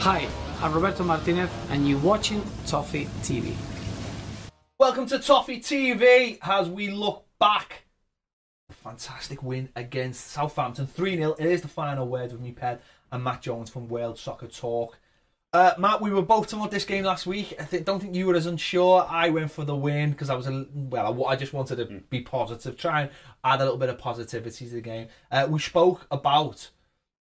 Hi, I'm Roberto Martinez and you're watching Toffee TV. Welcome to Toffee TV as we look back. A fantastic win against Southampton, 3-0. It is the final word with me, Ped, and Matt Jones from World Soccer Talk. Matt, we were both talking about this game last week. I don't think you were as unsure. I went for the win because I just wanted to be positive, try and add a little bit of positivity to the game. We spoke about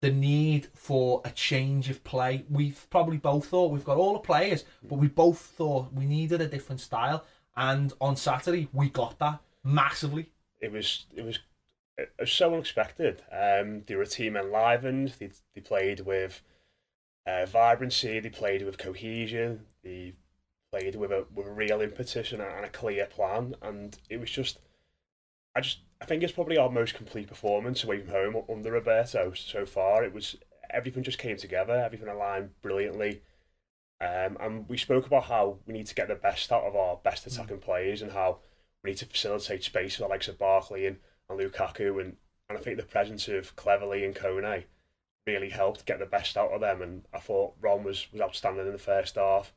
the need for a change of play. We've probably both thought we've got all the players, but we both thought we needed a different style. And on Saturday, we got that massively. It was so unexpected. They were a team enlivened. They played with vibrancy. They played with cohesion. They played with a real impetus and a clear plan. And it was just, I think it's probably our most complete performance away from home under Roberto so far. It was everything just came together. Everything aligned brilliantly. And we spoke about how we need to get the best out of our best attacking players and how we need to facilitate space for the likes of Barkley and Lukaku. And I think the presence of Cleverley and Kone really helped get the best out of them. And I thought Ron was outstanding in the first half.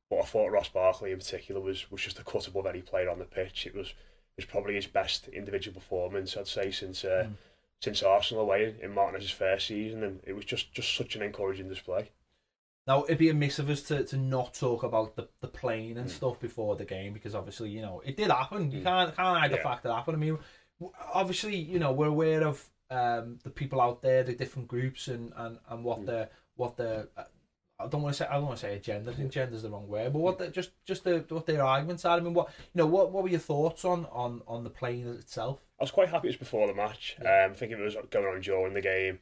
But I thought Ross Barkley in particular was just a cut above any player on the pitch. It was probably his best individual performance, I'd say, since Arsenal away in Martinez's first season. And it was just such an encouraging display. Now, it'd be amiss of us to not talk about the playing and stuff before the game, because obviously, it did happen. You can't hide the fact that it happened. I mean, obviously, we're aware of the people out there, the different groups, and what the I don't want to say agenda. I think agenda is the wrong word, but what their arguments are. I mean, what were your thoughts on the playing itself? I was quite happy it was before the match. I think if it was going on during the game,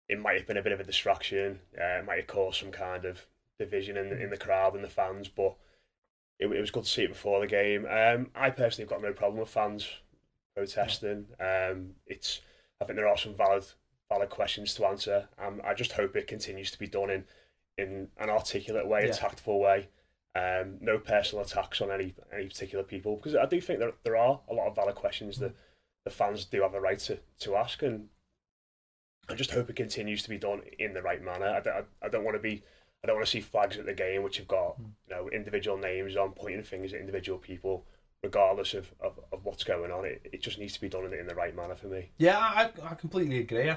it might have been a bit of a distraction. It might have caused some kind of division in the crowd and the fans, but it was good to see it before the game. I personally have got no problem with fans protesting. I think there are some valid questions to answer. I just hope it continues to be done in an articulate way, a tactful way. No personal attacks on any particular people, because I do think there are a lot of valid questions that the fans do have a right to ask, and I just hope it continues to be done in the right manner. I don't want to see flags at the game which have got individual names on, pointing fingers at individual people, regardless of what's going on. It just needs to be done in the right manner for me. Yeah, I completely agree.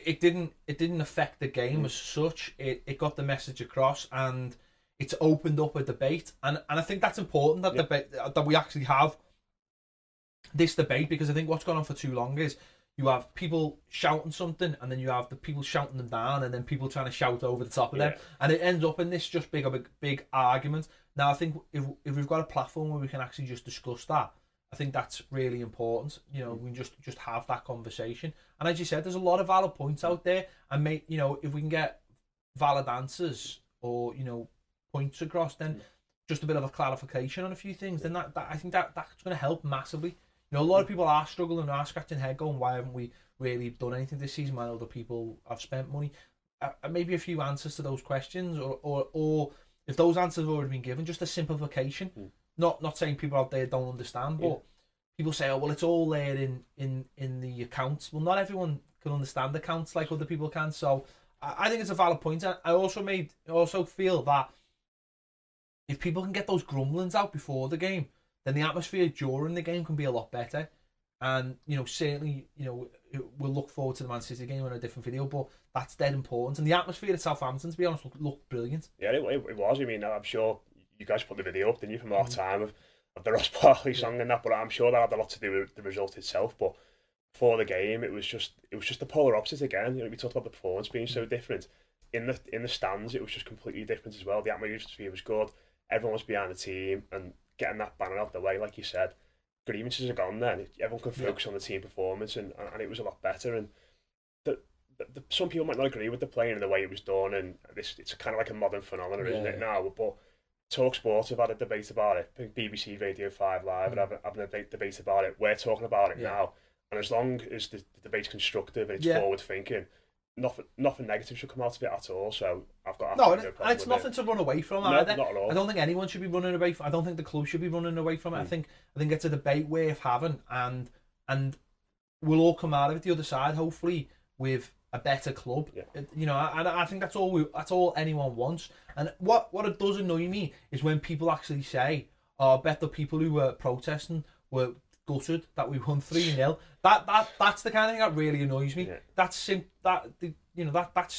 It didn't affect the game as such. It got the message across, and it's opened up a debate, and I think that's important that we actually have this debate, because I think what's gone on for too long is you have people shouting something, and then you have the people shouting them down, and then people trying to shout over the top of them, and it ends up in this just big argument. Now, I think if we've got a platform where we can actually just discuss that, I think that's really important. We can just have that conversation. And as you said, there's a lot of valid points out there, and if we can get valid answers or points across, then just a bit of a clarification on a few things, then I think that's going to help massively. A lot of people are struggling, are scratching their head going, why haven't we really done anything this season when other people have spent money? Maybe a few answers to those questions, or if those answers have already been given, just a simplification. Not saying people out there don't understand, but people say, oh, well, it's all there in the accounts. Well, not everyone can understand accounts like other people can. So I think it's a valid point. I also feel that if people can get those grumblings out before the game, then the atmosphere during the game can be a lot better. And certainly we'll look forward to the Man City game in a different video, but that's dead important. And the atmosphere at Southampton, to be honest, looked brilliant. Yeah, it was. I mean, I'm sure you guys put the video up, didn't you, from half time of the Ross Barkley song and that, but I'm sure that had a lot to do with the result itself. But before the game, it was just the polar opposite again. We talked about the performance being so different. In the stands, it was just completely different as well. The atmosphere was good. Everyone was behind the team, and getting that banner out the way, like you said, grievances are gone then. Everyone can focus on the team performance, and it was a lot better. And some people might not agree with the playing and the way it was done, and it's kind of like a modern phenomenon, isn't it, now? But TalkSport have had a debate about it. I think BBC Radio 5 Live are having a debate about it. We're talking about it now. And as long as the debate's constructive and it's forward-thinking, nothing negative should come out of it at all. So I've got no problem and it's nothing to run away from either. Not at all. I don't think anyone should be running away from. I don't think the club should be running away from it. I think it's a debate worth having, and we'll all come out of it the other side, hopefully, with a better club. Yeah. You know, and I think that's all anyone wants. And what it does annoy me is when people actually say, "Oh, I bet the people who were protesting were gutted that we won 3-0." That's the kind of thing that really annoys me. Yeah. That's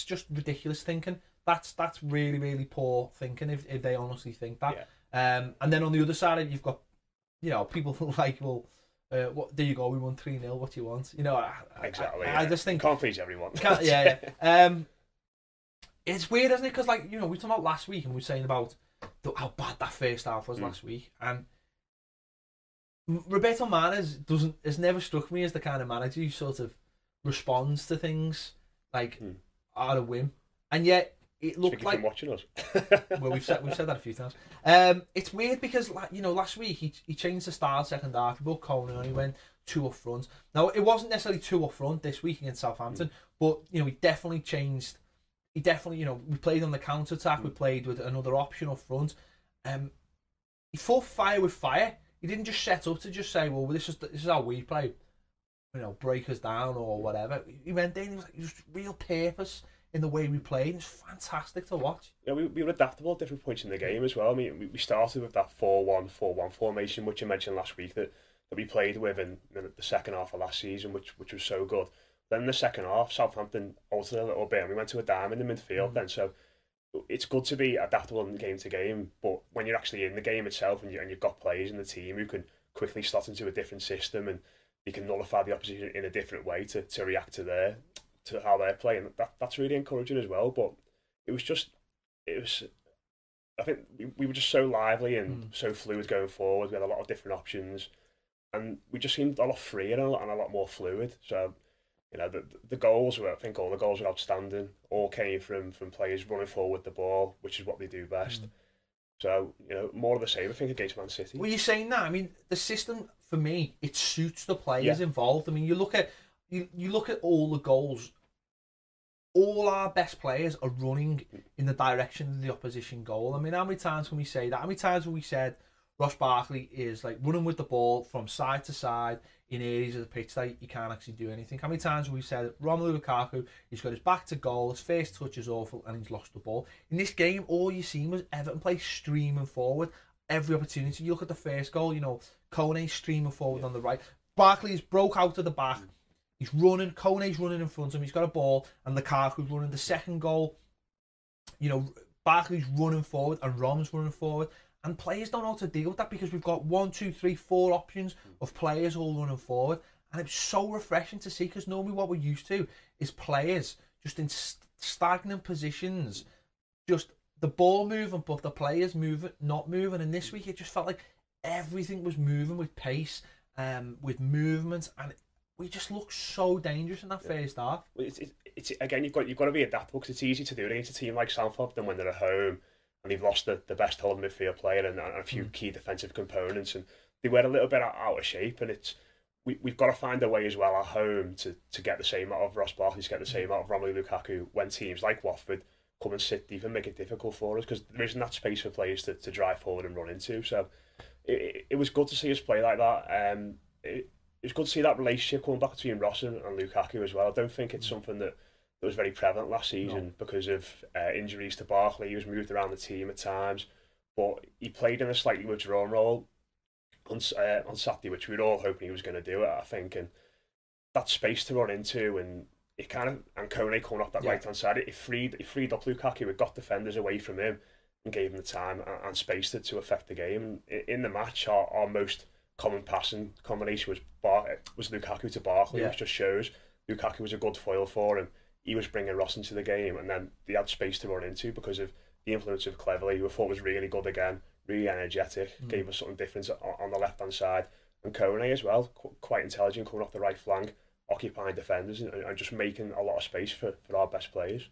just ridiculous thinking. That's really, really poor thinking if they honestly think that. Yeah. And then on the other side, you've got, you know, people like, well, what, there you go, we won 3-0, what do you want? You know, Exactly. I just think can't please everyone. It's weird, isn't it? Because, like, you know, we talked about last week and we were saying about how bad that first half was last week, and Roberto Martinez has never struck me as the kind of manager who sort of responds to things like out of whim, and yet it looked like watching us. well, we've said that a few times. It's weird because, like, you know, last week he changed the style second half. He brought Kone on. He went 2 up front. Now it wasn't necessarily 2 up front this week against Southampton, but you know he definitely changed. He definitely, you know, we played on the counter attack. We played with another option up front. He fought fire with fire. He didn't just set up to just say, well, this is how we play. You know, break us down or whatever. He went in. He was real purpose in the way we played. It's fantastic to watch. Yeah, we were adaptable at different points in the game as well. I mean, we started with that 4-1-4-1 formation, which you mentioned last week that we played with in the second half of last season, which was so good. Then in the second half, Southampton altered a little bit, and we went to a dime in the midfield then. So it's good to be adaptable in game to game, but when you're actually in the game itself and you've got players in the team who can quickly slot into a different system and you can nullify the opposition in a different way to react to how they're playing, that's really encouraging as well. But it was I think we were just so lively and so fluid going forward. We had a lot of different options, and we just seemed a lot freer and a lot more fluid. So, you know, the goals were, I think all the goals were outstanding. All came from players running forward with the ball, which is what they do best. So, you know, more of the same, I think, against Man City. Well, you're saying that. I mean, the system, for me, it suits the players involved. I mean, you look at all the goals. All our best players are running in the direction of the opposition goal. I mean, how many times can we say that? How many times have we said Ross Barkley is like running with the ball from side to side in areas of the pitch that he can't actually do anything? How many times have we said Romelu Lukaku, he's got his back to goal, his first touch is awful, and he's lost the ball? In this game, all you seen was Everton play streaming forward every opportunity. You look at the first goal, you know, Kone streaming forward on the right. Barkley's broke out of the back. He's running, Kone's running in front of him, he's got a ball, and Lukaku's running. The second goal, you know, Barkley's running forward and Rom's running forward. And players don't know how to deal with that because we've got 1, 2, 3, 4 options of players all running forward. And it's so refreshing to see, because normally what we're used to is players just in stagnant positions, just the ball moving, but the players moving, not moving. And this week it just felt like everything was moving with pace, with movement, and we just looked so dangerous in that first half. It's again, you've got to be adaptable, because it's easy to do it against a team like Southampton when they're at home and they've lost the best holding midfield player and a few key defensive components, and they were a little bit out of shape. And we've got to find a way as well at home to get the same out of Ross Barkley, to get the same out of Romelu Lukaku when teams like Watford come and sit deep and make it difficult for us, because there isn't that space for players to drive forward and run into. So it was good to see us play like that. It was good to see that relationship coming back between Ross and Lukaku as well. I don't think it's something that was very prevalent last season because of injuries to Barkley. He was moved around the team at times, but he played in a slightly withdrawn role on Saturday, which we were all hoping he was going to do it, I think. And that space to run into, and it kind of, and Kone coming off that right hand side, it freed up Lukaku. It got defenders away from him and gave him the time and space to affect the game. In the match, our most common passing combination was Lukaku to Barkley, which just shows Lukaku was a good foil for him. He was bringing Ross into the game, and then they had space to run into because of the influence of Cleverley, who I thought was really good again, really energetic, gave us something different on the left-hand side. And Kone as well, quite intelligent, coming off the right flank, occupying defenders and just making a lot of space for our best players.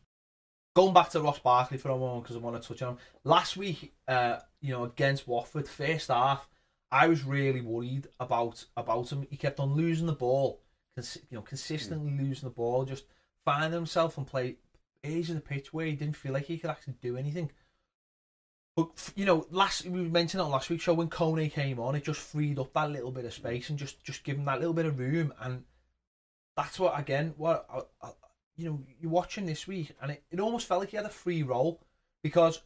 Going back to Ross Barkley for a moment, because I want to touch on him. Last week, you know, against Watford, first half, I was really worried about him. He kept on losing the ball, consistently losing the ball, just finding himself and play areas of the pitch where he didn't feel like he could actually do anything. But, you know, we mentioned it last week, so when Kone came on, it just freed up that little bit of space and just give him that little bit of room. And that's what, again, you're watching this week, and it almost felt like he had a free role, because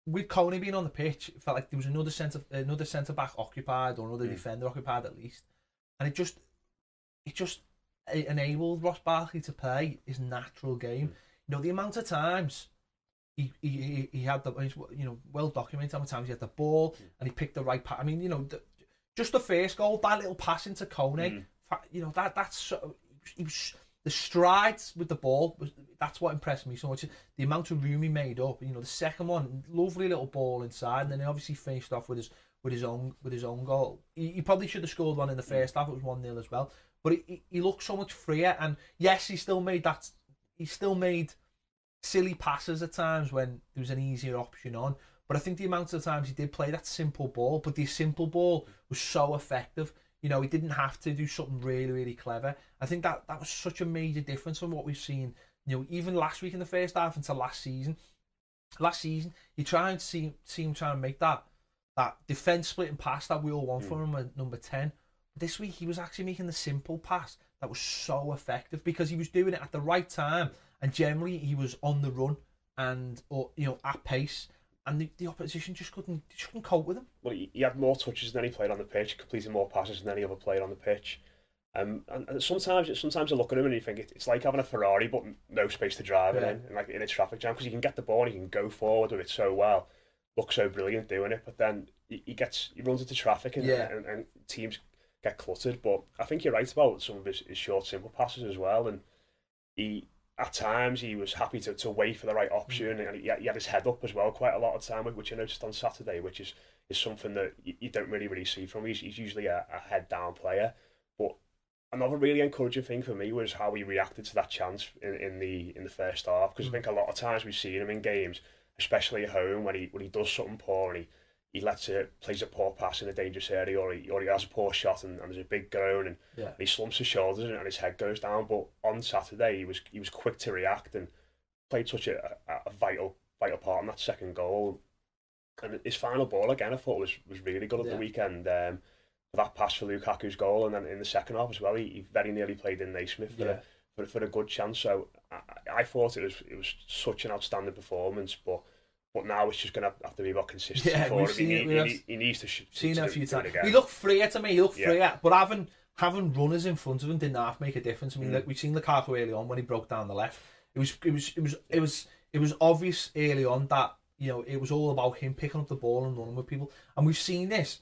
with Kone being on the pitch, it felt like there was another centre back occupied, or another defender occupied at least, and it just enabled Ross Barkley to play his natural game. The amount of times he had well documented how many times he had the ball and he picked the right pass. I mean, just the first goal, that little pass into Kone, that's so, he was, the strides with the ball, that's what impressed me so much. The amount of room he made up. The second one, lovely little ball inside, and then he obviously finished off with his own goal. He probably should have scored one in the first half. It was 1-0 as well, but he looked so much freer. And yes, he still made silly passes at times when there was an easier option on. But I think the amount of times he did play that simple ball, but the simple ball was so effective. He didn't have to do something really, really clever. I think that was such a major difference from what we've seen, even last week in the first half into last season. Last season, you try and see him trying to make that defence splitting pass that we all want from him at number 10. But this week, he was actually making the simple pass that was so effective, because he was doing it at the right time, and generally he was on the run or at pace. And the opposition just couldn't cope with him. Well, he had more touches than he played on the pitch, completing more passes than any other player on the pitch. And sometimes I look at him and you think it's like having a Ferrari but no space to drive it in, and like in a traffic jam, because he can get the ball and he can go forward with it so well, looks so brilliant doing it. But then he runs into traffic and teams get cluttered. But I think you're right about some of his short, simple passes as well. And at times he was happy to wait for the right option, and he had his head up as well quite a lot of time, which I noticed on Saturday, which is something that you don't really see from him. He's usually a head down player. But another really encouraging thing for me was how he reacted to that chance in the first half, because I think a lot of times we've seen him in games, especially at home, when he does something poor and he plays a poor pass in a dangerous area, or he has a poor shot and there's a big groan, and he slumps his shoulders and his head goes down. But on Saturday he was quick to react and played such a vital part in that second goal. And his final ball again, I thought was really good at the weekend. For that pass for Lukaku's goal, and then in the second half as well, he very nearly played in Naismith for a good chance. So I thought it was such an outstanding performance, but now it's just going to have to be about consistency for him. He needs to seen it a few times. He looked freer to me. He looked freer, but having runners in front of him didn't half make a difference. I mean, like we've seen Lukaku early on when he broke down the left. It was obvious early on that it was all about him picking up the ball and running with people, and we've seen this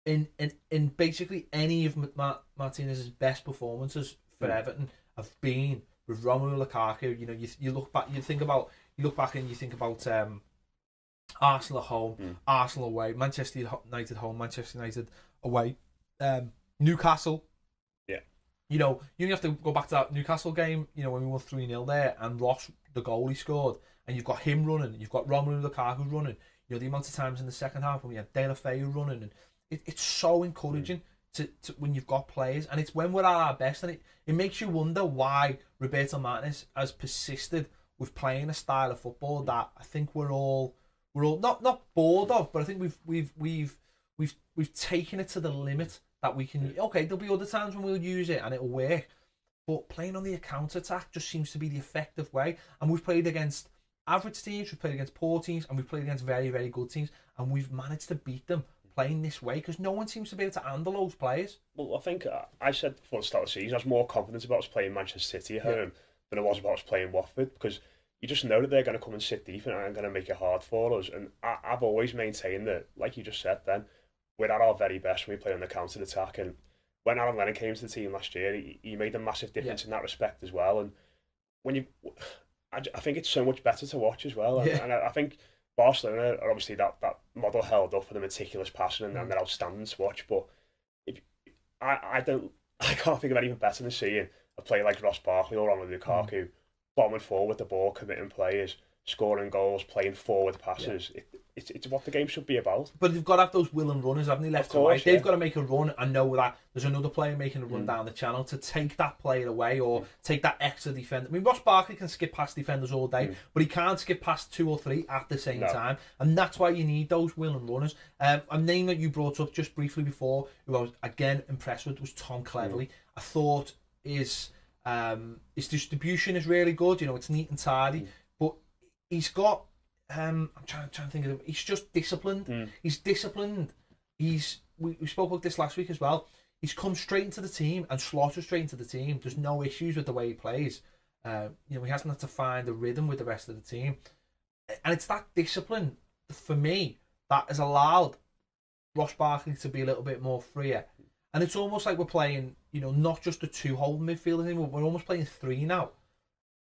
in basically any of Martinez's best performances for Everton have been with Romelu Lukaku. You look back, you look back and you think about Arsenal at home, Arsenal away, Manchester United home, Manchester United away, Newcastle. You only have to go back to that Newcastle game, when we won 3-0 there, and Ross, the goal he scored, and you've got him running, you've got Romelu Lukaku running. The amount of times in the second half when we had De La Feu running, and it's so encouraging to when you've got players, and it's when we're at our best, and it makes you wonder why Roberto Martinez has persisted with playing a style of football that I think we're all not bored of, but I think we've taken it to the limit that we can. Okay, there'll be other times when we'll use it and it'll work, but playing on the counter attack just seems to be the effective way. And we've played against average teams, we've played against poor teams, and we've played against very, very good teams, and we've managed to beat them playing this way, because no one seems to be able to handle those players. Well, I think I said before the start of the season I was more confident about us playing Manchester City at home than I was about us playing Watford, because you just know that they're going to come and sit deep and are going to make it hard for us. And I've always maintained that, like you just said then, we're at our very best when we play on the counter attack. And when Aaron Lennon came to the team last year, he made a massive difference in that respect as well. And I think it's so much better to watch as well. And I think Barcelona are obviously that model held up for the meticulous passing and they're outstanding to watch. But I can't think of anything better than seeing a player like Ross Barkley or Romelu Lukaku bombing forward the ball, committing players, scoring goals, playing forward passes. It's what the game should be about. But they've got to have those willing runners, haven't they, left to right? They've got to make a run and know that there's another player making a run down the channel to take that player away or take that extra defender. I mean, Ross Barkley can skip past defenders all day, but he can't skip past 2 or 3 at the same time. And that's why you need those willing runners. A name that you brought up just briefly before, who I was again impressed with, was Tom Cleverley. I thought His distribution is really good. You know, it's neat and tidy. But he's got. I'm trying to think of him. He's just disciplined. He's disciplined. We spoke about this last week as well. He's come straight into the team and slotted straight into the team. There's no issues with the way he plays. You know, he hasn't had to find a rhythm with the rest of the team. And it's that discipline, for me, that has allowed Ross Barkley to be a little bit more freer. And it's almost like we're playing, you know, not just a two-hole midfield anymore, we're almost playing three now.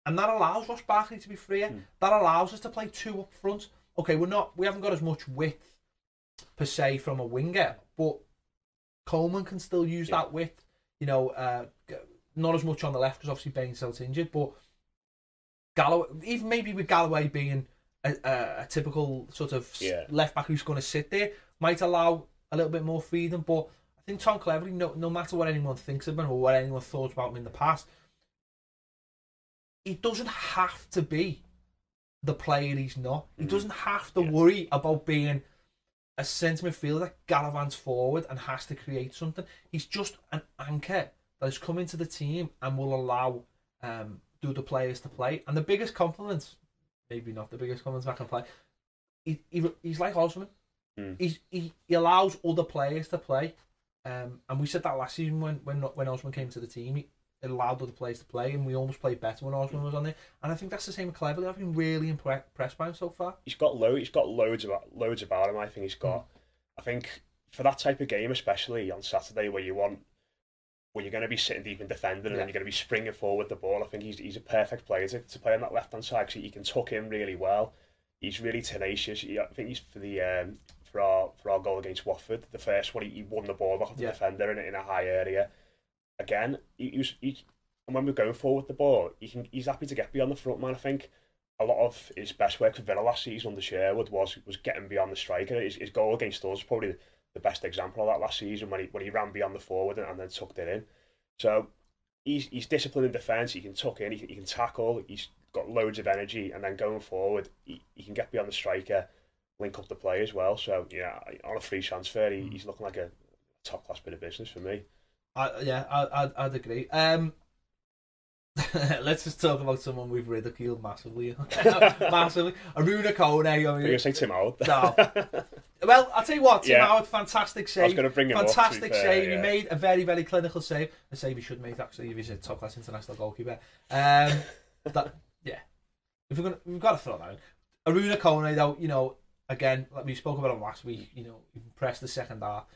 And that allows Ross Barkley to be freer. That allows us to play two up front. Okay, we haven't got as much width, per se, from a winger, but Coleman can still use that width. You know, not as much on the left because obviously Baines out injured, but Galloway, even maybe with Galloway being a typical sort of left back who's going to sit there, might allow a little bit more freedom. But I think Tom Cleverley, no matter what anyone thinks of him or what anyone thought about him in the past, he doesn't have to be the player he's not. He doesn't have to worry about being a centre midfielder that gallivants forward and has to create something. He's just an anchor that has come into the team and will allow the other players to play. And the biggest compliment, maybe not the biggest compliment I can play, he's like Osman. He allows other players to play. And we said that last season when Osman came to the team. It allowed other players to play, and we almost played better when Osman was on there. And I think that's the same with Cleverley. I've been really impressed by him so far. He's got loads about him. I think he's got. I think for that type of game, especially on Saturday, where you're going to be sitting deep in defending and then you're going to be springing forward the ball. I think he's a perfect player to play on that left hand side because he can tuck in really well. He's really tenacious. I think he's for our goal against Watford, the first one, he won the ball off the defender in a high area. Again, and when we're going forward the ball, he's happy to get beyond the front man. I think a lot of his best work for Villa last season under Sherwood was getting beyond the striker. His goal against us is probably the best example of that last season when he ran beyond the forward and then tucked it in. So he's disciplined in defence. He can tuck in. He can tackle. He's got loads of energy, and then going forward, he can get beyond the striker, link up the play as well. So yeah, on a free transfer, he's looking like a top class bit of business for me. I'd agree. Let's just talk about someone we've ridiculed massively. Massively. Arouna Kone. I mean, you're going to say Tim Howard? No. Well, I'll tell you what, Tim Howard, fantastic save. I was going to bring him fantastic up, save. Fair, He made a very, very clinical save. A save he should make, actually, if he's a top-class international goalkeeper. We've got to throw that in. Arouna Kone, though, you know, again, like we spoke about him last week, you know, he impressed the second half.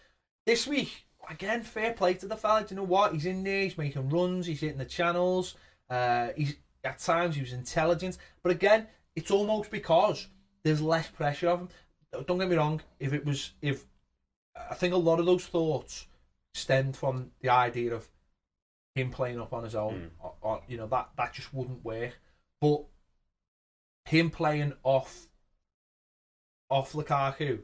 This week, again, fair play to the fella. Do you know what? He's in there, he's making runs, he's hitting the channels. He's at times he was intelligent, but again, it's almost because there's less pressure of him. Don't get me wrong. If I think a lot of those thoughts stemmed from the idea of him playing up on his own, or you know, that just wouldn't work. But him playing off Lukaku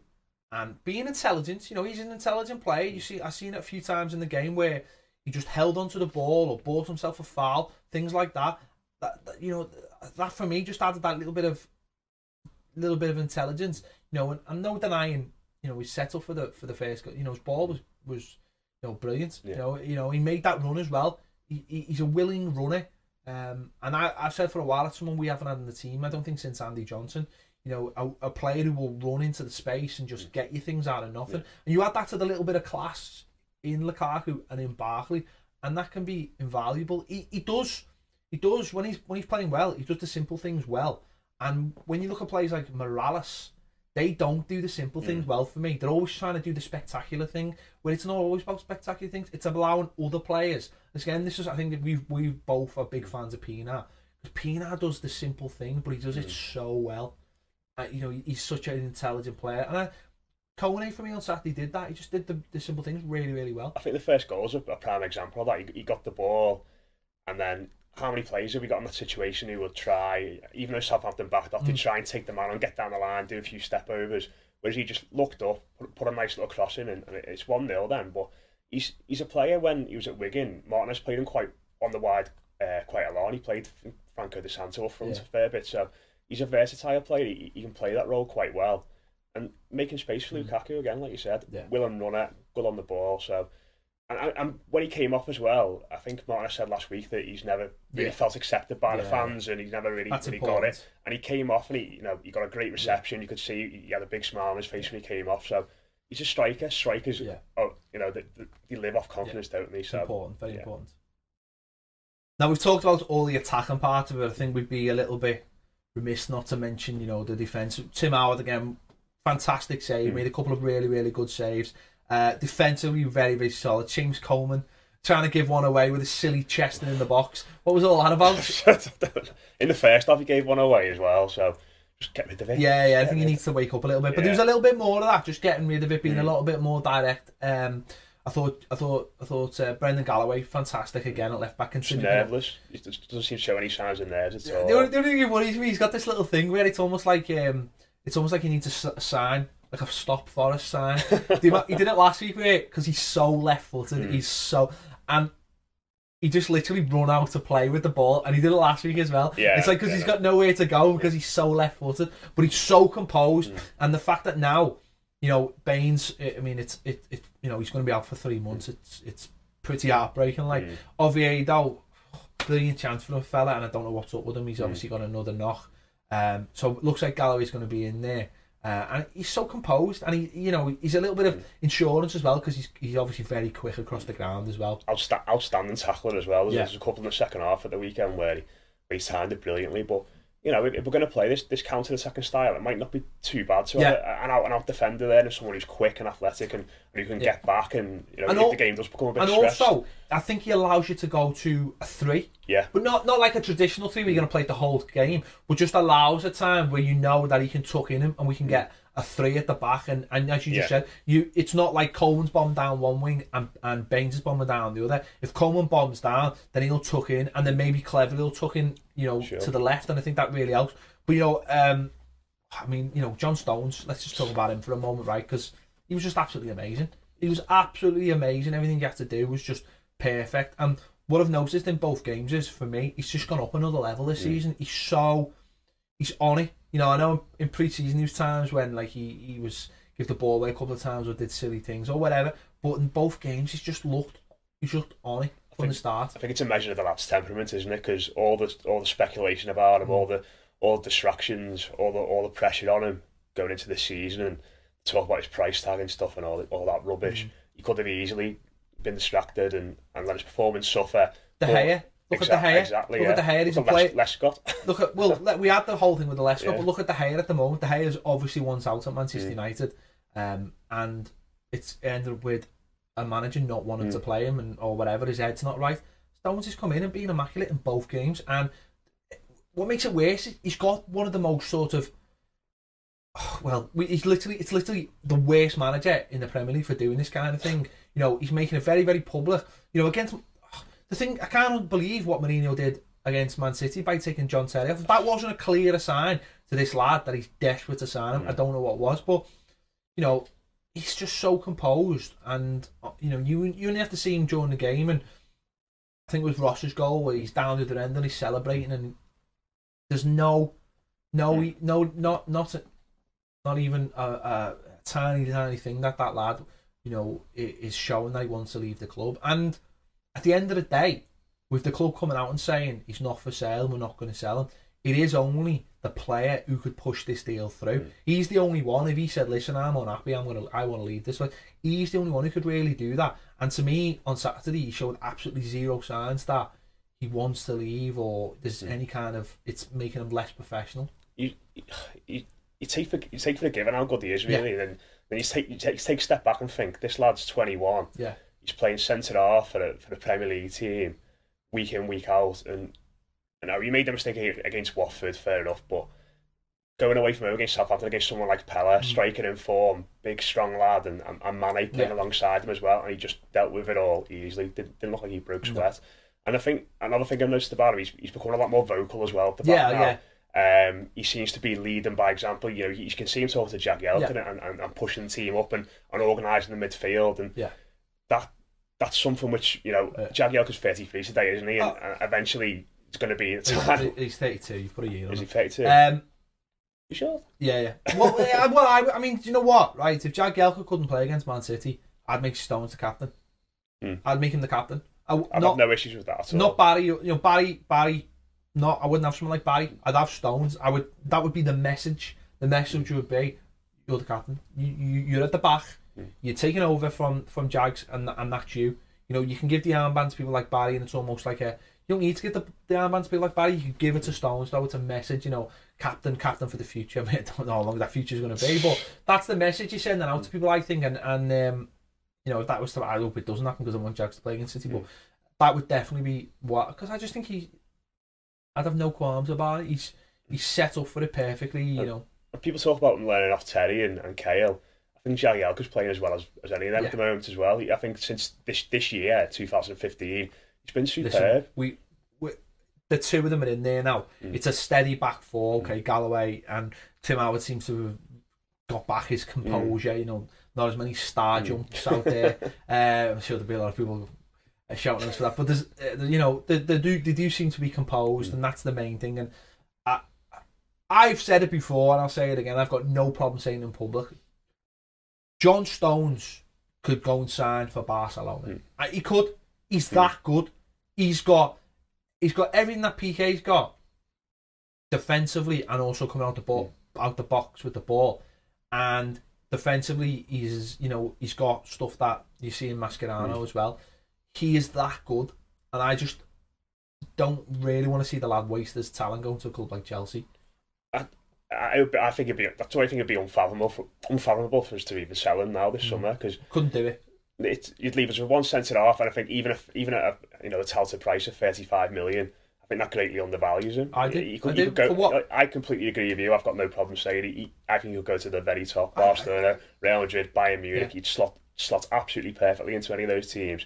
and being intelligent, you know, he's an intelligent player. I've seen it a few times in the game where he just held onto the ball or bought himself a foul, things like that. That you know, that for me just added that little bit of intelligence. You know, and no denying, you know, he settled for the first. You know, his ball was you know, brilliant. Yeah. You know, he made that run as well. He's a willing runner. And I've said for a while, it's someone we haven't had in the team. I don't think since Andy Johnson. You know, a player who will run into the space and just get you things out of nothing. Yeah. And you add that to the little bit of class in Lukaku and in Barkley, and that can be invaluable. He does when he's playing well. He does the simple things well. And when you look at players like Morales, they don't do the simple things well for me. They're always trying to do the spectacular thing, where it's not always about spectacular things. It's allowing other players. Again, I think that we both are big fans of Pienaar, because Pienaar does the simple thing, but he does it so well. You know, he's such an intelligent player, and Kone for me on Saturday did that. He just did the simple things really, really well. I think the first goal is a prime example of that. He got the ball, and then how many players have we got in that situation who would try, even though Southampton backed off, to try and take the man on, get down the line, do a few step overs, whereas he just looked up, put a nice little cross in, and it's 1-0 then. But he's a player. When he was at Wigan, Martinez played him quite on the wide quite a lot, and he played Franco De Santo up front a fair bit, so he's a versatile player. He can play that role quite well. And making space for Lukaku again, like you said, willing runner, good on the ball. So, And when he came off as well, I think Martin said last week that he's never really felt accepted by the fans, and he's never really got it. And he came off, and he got a great reception. You could see he had a big smile on his face when he came off. So he's a striker. Strikers, they live off confidence, don't they? So important, very important. Now, we've talked about all the attacking part of it. I think we'd be a little bit remiss not to mention, the defence. Tim Howard, again, fantastic save. Made a couple of really, really good saves. Defensively, very, very solid. James Coleman trying to give one away with a silly chesting in the box. What was all that about? In the first half, he gave one away as well, so just get rid of it. Yeah, I think he needs to wake up a little bit. But there was a little bit more of that, just getting rid of it, being a little bit more direct. I thought Brendan Galloway, fantastic again at left back. He's nerveless. He doesn't seem to show any signs of nerves at all. The only thing that worries me, he's got this little thing where it's almost like he needs a sign, like a stop Forest sign. He did it last week because he's so left-footed. And he just literally run out to play with the ball, and he did it last week as well. Yeah, it's like because he's got nowhere to go because he's so left-footed, but he's so composed. And the fact that now, Baines, I mean, it's he's going to be out for 3 months. It's pretty heartbreaking. Like Oviedo, brilliant chance for a fella, and I don't know what's up with him. He's obviously got another knock. So it looks like Galloway's going to be in there. And he's so composed, and he's a little bit of insurance as well because he's obviously very quick across the ground as well. Outstanding tackler as well. There's a couple in the second half at the weekend where he timed it brilliantly. But if we're going to play this counter-attacking style, it might not be too bad to have an out defender there, and someone who's quick and athletic and who can get back, and if the game does become a bit stressed. And also, I think he allows you to go to a 3. Yeah. But not like a traditional 3 where you're going to play the whole game, but just allows a time where that he can tuck in him and we can get a 3 at the back. And as you just said, it's not like Coleman's bombed down one wing and Baines is bombing down the other. If Coleman bombs down, then he'll tuck in, and then maybe Cleverly will tuck in, to the left, and I think that really helps. But John Stones, let's just talk about him for a moment, right? Because he was just absolutely amazing. He was absolutely amazing. Everything he had to do was just perfect. And what I've noticed in both games is, for me, he's just gone up another level this season. He's on it. I know in pre-season there was times when he was give the ball away a couple of times or did silly things or whatever. But in both games, he's just on it from the start. I think it's a measure of the lad's temperament, isn't it? Because all the speculation about him, all the distractions, all the pressure on him going into the season, and talk about his price tag and stuff and all that rubbish. He could have easily been distracted and let his performance suffer. Look at the Gea. Exactly. Look at the Gea. He's a player. Lescott. We had the whole thing with the Lescott, but look at the Gea at the moment. The Gea is obviously once out at Manchester United, and it's ended with a manager not wanting to play him or whatever. His head's not right. Stones has come in and been immaculate in both games, and what makes it worse is he's got one of the most sort of it's literally the worst manager in the Premier League for doing this kind of thing. He's making it very, very public. Against the thing, I can't believe what Mourinho did against Man City by taking John Terry off. If that wasn't a clearer sign to this lad that he's desperate to sign him, I don't know what was. But he's just so composed, and you only have to see him during the game. And I think it was Ross's goal where he's down to the end and he's celebrating, and there's not even a tiny thing that lad is showing that he wants to leave the club. And at the end of the day, with the club coming out and saying he's not for sale, we're not going to sell him, it is only the player who could push this deal through. He's the only one. If he said, listen, I'm unhappy, I want to leave this way, he's the only one who could really do that. And to me, on Saturday, he showed absolutely zero signs that he wants to leave or there's any kind of, it's making him less professional. You take for given how good he is, really, and then you take a step back and think, this lad's 21. Yeah. He's playing centre half for the Premier League team week in, week out, and he made the mistake against Watford, fair enough, but going away from him against Southampton against someone like Pella, striking in form, big strong lad, and Mane playing alongside him as well, and he just dealt with it all easily. Didn't look like he broke sweat. And I think another thing I've noticed about him, he's becoming a lot more vocal as well at the back now. He seems to be leading by example. You can see him talking to Jack Yelkin and pushing the team up and organising the midfield, and that's something which Jack Yelkin's 33 today, isn't he? And eventually it's going to be the time. He's 32. You've put a year on. Is he 32? You sure? Yeah. Well, I mean, do you know what? Right, if Jack Yelkin couldn't play against Man City, I'd make Stones the captain. I'd make him the captain. I'd have no issues with that at all. Not Barry. You know, Barry. Not. I wouldn't have someone like Barry. I'd have Stones. That would be the message. The message would be, you're the captain. You're at the back. You're taking over from Jags, and that's you. You know, you can give the armband to people like Barry, and it's almost like a. You don't need to give the armband to people like Barry. You can give it to Stones, though. It's a message, you know, captain for the future. I mean, I don't know how long that future is going to be, but that's the message you're sending out to people, I think. And you know, if that was to, I hope it doesn't happen because I want Jags to play against City, but that would definitely be what. Because I just think I'd have no qualms about it. He's set up for it perfectly, you know. People talk about him learning off Terry and Kale. I think Jagielka's playing as well as any of them at the moment as well. I think since this year, 2015, he's been superb. Listen, the two of them are in there now. It's a steady back four. Okay, Galloway and Tim Howard seems to have got back his composure. You know, not as many star jumps out there. I'm sure there'll be a lot of people shouting us for that. But there's, you know, they do seem to be composed, and that's the main thing. And I've said it before, and I'll say it again. I've got no problem saying it in public. John Stones could go and sign for Barcelona. He could. He's that good. He's got everything that PK's got defensively, and also coming out the box with the ball. And defensively, he's got stuff that you see in Mascherano as well. He is that good, and I just don't really want to see the lad waste his talent going to a club like Chelsea. I think that's why I think it'd be unfathomable for us to even sell him now this summer, because couldn't do it. You'd leave us with one centre half, and I think even at a touted price of 35 million, I think that greatly undervalues him. I do. Go, for what? I completely agree with you. I've got no problem saying it. I think he'll go to the very top. Barcelona, Real Madrid, Bayern Munich. He'd slot absolutely perfectly into any of those teams.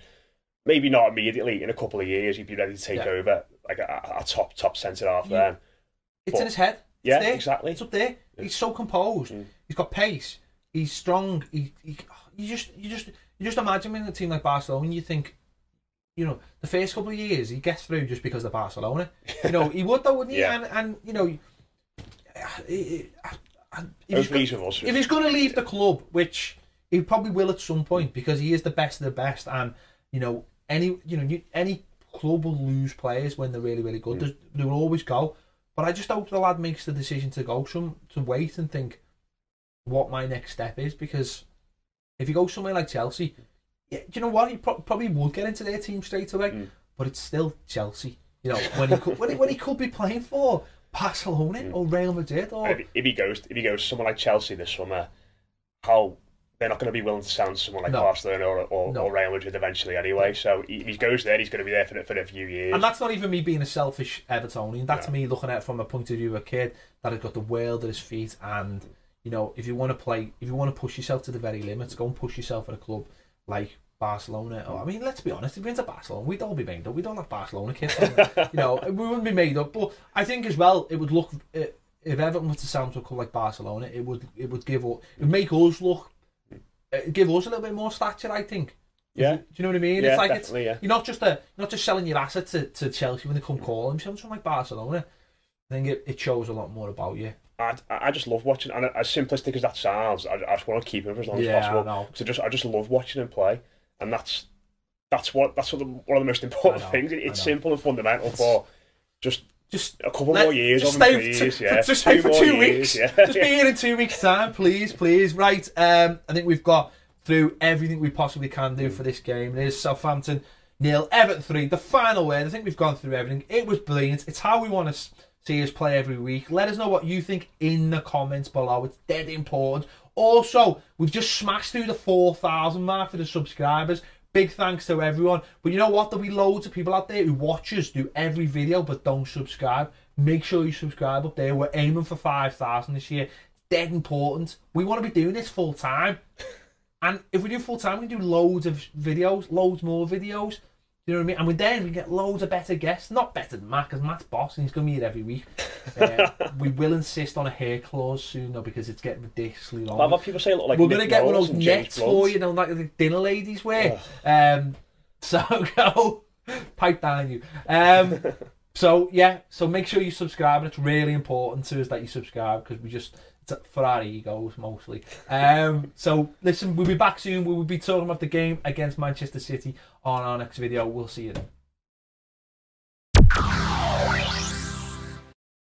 Maybe not immediately. In a couple of years, he'd be ready to take over like a top centre half. Then it's in his head. Yeah, there. exactly. It's up there. He's so composed. He's got pace. He's strong. You just imagine him in a team like Barcelona. You think, you know, the first couple of years he gets through just because of Barcelona. You know, he would though, wouldn't he? Yeah. And you know, if he's going to leave the club, which he probably will at some point, because he is the best of the best, and you know, any club will lose players when they're really, really good. They will always go. But I just hope the lad makes the decision to go to wait and think what my next step is, because if you go somewhere like Chelsea, do you know what? He probably would get into their team straight away, but it's still Chelsea. You know, when he could be playing for Barcelona or Real Madrid, or if he goes somewhere like Chelsea this summer, how they're not going to be willing to sound someone like Barcelona or Real Madrid eventually anyway. So if he goes there, he's going to be there for a few years. And that's not even me being a selfish Evertonian. That's me looking at it from a point of view of a kid that has got the world at his feet. And, you know, if you want to push yourself to the very limits, go and push yourself at a club like Barcelona. I mean, let's be honest, if we went to Barcelona, we'd all be made up. We don't have Barcelona kids. You know, we wouldn't be made up. But I think as well, it would look, if Everton was to sound to a club like Barcelona, it would make us look, give us a little bit more stature, I think. Yeah. Do you know what I mean? Yeah, it's like definitely, you're not just selling your asset to Chelsea when they come calling. You're selling something like Barcelona. I think it shows a lot more about you. I just love watching, and as simplistic as that sounds, I just want to keep him for as long as possible. So I just love watching him play, and that's one of the most important things. It's simple and fundamental, but just a couple more years on him, please. Just stay for 2 weeks. Just be here in 2 weeks' time, please. Right, I think we've got through everything we possibly can do for this game. It is Southampton 0, Everton 3. The final word. I think we've gone through everything. It was brilliant. It's how we want to see us play every week. Let us know what you think in the comments below. It's dead important. Also, we've just smashed through the 4,000 mark for the subscribers. Big thanks to everyone. But you know what? There'll be loads of people out there who watch us do every video but don't subscribe. Make sure you subscribe up there. We're aiming for 5,000 this year. It's dead important. We want to be doing this full time. And if we do full time, we can do loads of videos, loads more videos. You know what I mean? And we get loads of better guests. Not better than Matt, because Matt's boss and he's going to be here every week. We will insist on a hair clause soon, though, because it's getting ridiculously long. I've had people say look like we're going to get one of those those nets for you know, like the dinner ladies wear. So go pipe down you. So yeah, so make sure you subscribe, and it's really important to us that you subscribe, because for our egos mostly. So listen, we'll be back soon. We will be talking about the game against Manchester City on our next video. We'll see you then.